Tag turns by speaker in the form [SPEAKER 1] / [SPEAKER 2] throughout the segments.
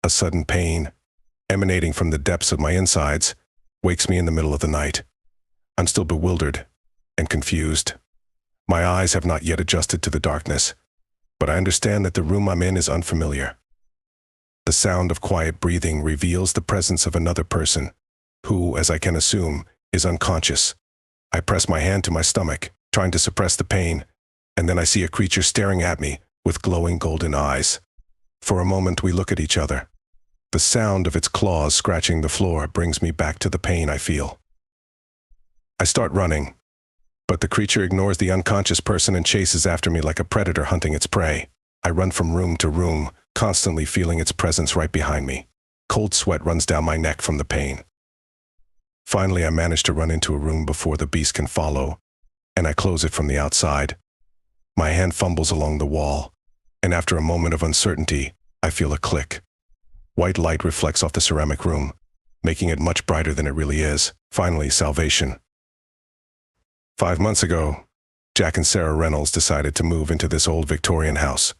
[SPEAKER 1] A sudden pain, emanating from the depths of my insides, wakes me in the middle of the night. I'm still bewildered and confused. My eyes have not yet adjusted to the darkness, but I understand that the room I'm in is unfamiliar. The sound of quiet breathing reveals the presence of another person, who, as I can assume, is unconscious. I press my hand to my stomach, trying to suppress the pain, and then I see a creature staring at me with glowing golden eyes. For a moment we look at each other. The sound of its claws scratching the floor brings me back to the pain I feel. I start running, but the creature ignores the unconscious person and chases after me like a predator hunting its prey. I run from room to room, constantly feeling its presence right behind me. Cold sweat runs down my neck from the pain. Finally, I manage to run into a room before the beast can follow, and I close it from the outside. My hand fumbles along the wall, and after a moment of uncertainty, I feel a click. White light reflects off the ceramic room, making it much brighter than it really is. Finally, salvation. 5 months ago, Jack and Sarah Reynolds decided to move into this old Victorian house.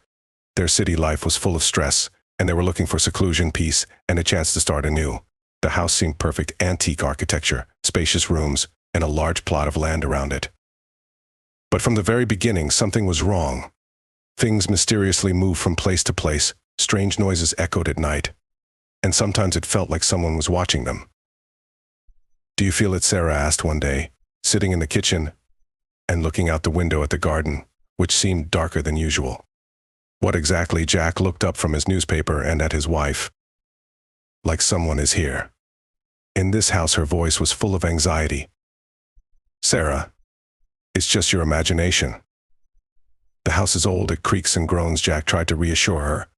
[SPEAKER 1] Their city life was full of stress, and they were looking for seclusion, peace, and a chance to start anew. The house seemed perfect: antique architecture, spacious rooms, and a large plot of land around it. But from the very beginning, something was wrong. Things mysteriously moved from place to place, strange noises echoed at night, and sometimes it felt like someone was watching them. "Do you feel it?" Sarah asked one day, sitting in the kitchen and looking out the window at the garden, which seemed darker than usual. "What exactly?" Jack looked up from his newspaper and at his wife. "Like someone is here." In this house, her voice was full of anxiety. "Sarah, it's just your imagination. The house is old, it creaks and groans." Jack tried to reassure her,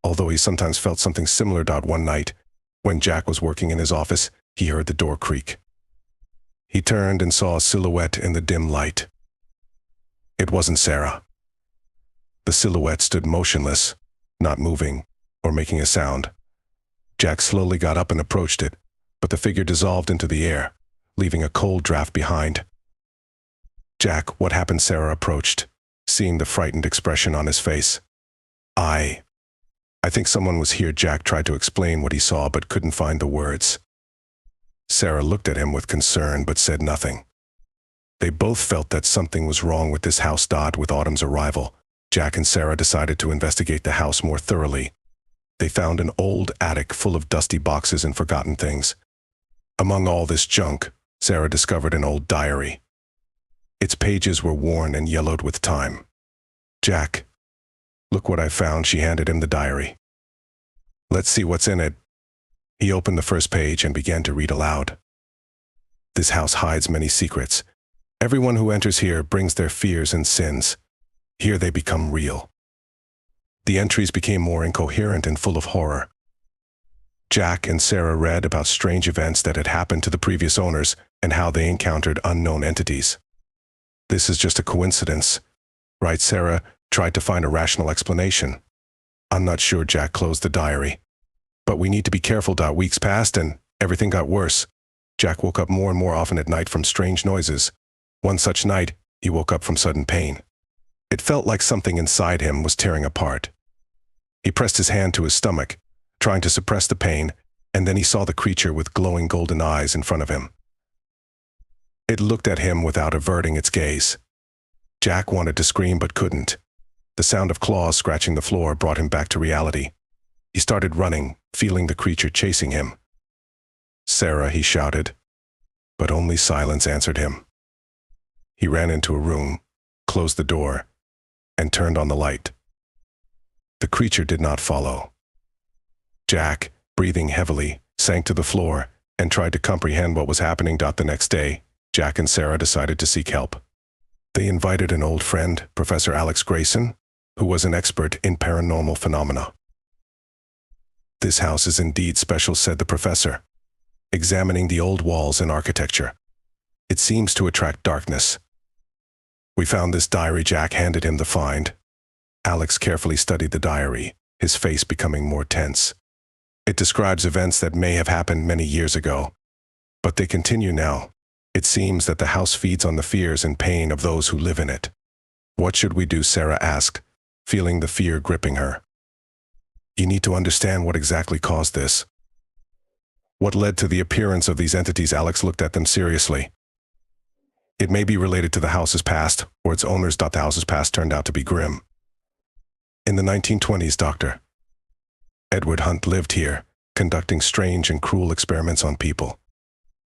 [SPEAKER 1] although he sometimes felt something similar. One night, when Jack was working in his office, he heard the door creak. He turned and saw a silhouette in the dim light. It wasn't Sarah. The silhouette stood motionless, not moving or making a sound. Jack slowly got up and approached it, but the figure dissolved into the air, leaving a cold draft behind. "Jack, what happened?" Sarah approached, seeing the frightened expression on his face. I think someone was here." Jack tried to explain what he saw but couldn't find the words. Sarah looked at him with concern but said nothing. They both felt that something was wrong with this house. With autumn's arrival, Jack and Sarah decided to investigate the house more thoroughly. They found an old attic full of dusty boxes and forgotten things. Among all this junk, Sarah discovered an old diary. Its pages were worn and yellowed with time. "Jack, look what I found." She handed him the diary. "Let's see what's in it." He opened the first page and began to read aloud. "This house hides many secrets. Everyone who enters here brings their fears and sins. Here they become real." The entries became more incoherent and full of horror. Jack and Sarah read about strange events that had happened to the previous owners and how they encountered unknown entities. "This is just a coincidence, right?" Sarah tried to find a rational explanation. "I'm not sure." Jack closed the diary. "But we need to be careful." Weeks passed and everything got worse. Jack woke up more and more often at night from strange noises. One such night, he woke up from sudden pain. It felt like something inside him was tearing apart. He pressed his hand to his stomach, trying to suppress the pain, and then he saw the creature with glowing golden eyes in front of him. It looked at him without averting its gaze. Jack wanted to scream but couldn't. The sound of claws scratching the floor brought him back to reality. He started running, feeling the creature chasing him. "Sarah," he shouted, but only silence answered him. He ran into a room, closed the door, and turned on the light. The creature did not follow. Jack, breathing heavily, sank to the floor and tried to comprehend what was happening. The next day, Jack and Sarah decided to seek help. They invited an old friend, Professor Alex Grayson, who was an expert in paranormal phenomena. "This house is indeed special," said the professor, examining the old walls and architecture. "It seems to attract darkness." "We found this diary." Jack handed him the find. Alex carefully studied the diary, his face becoming more tense. "It describes events that may have happened many years ago, but they continue now. It seems that the house feeds on the fears and pain of those who live in it." "What should we do?" Sarah asked, feeling the fear gripping her. You need to understand what exactly caused this. What led to the appearance of these entities? Alex looked at them seriously. It may be related to the house's past, or its owners. The house's past turned out to be grim. In the 1920s, Dr. Edward Hunt lived here, conducting strange and cruel experiments on people.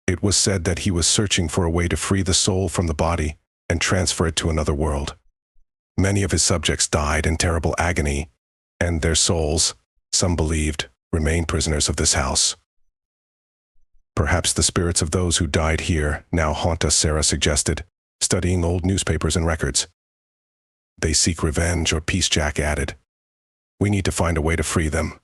[SPEAKER 1] It was said that he was searching for a way to free the soul from the body and transfer it to another world. Many of his subjects died in terrible agony, and their souls, some believed, remained prisoners of this house. Perhaps the spirits of those who died here now haunt us, Sarah suggested, studying old newspapers and records. They seek revenge or peace, Jack added. We need to find a way to free them.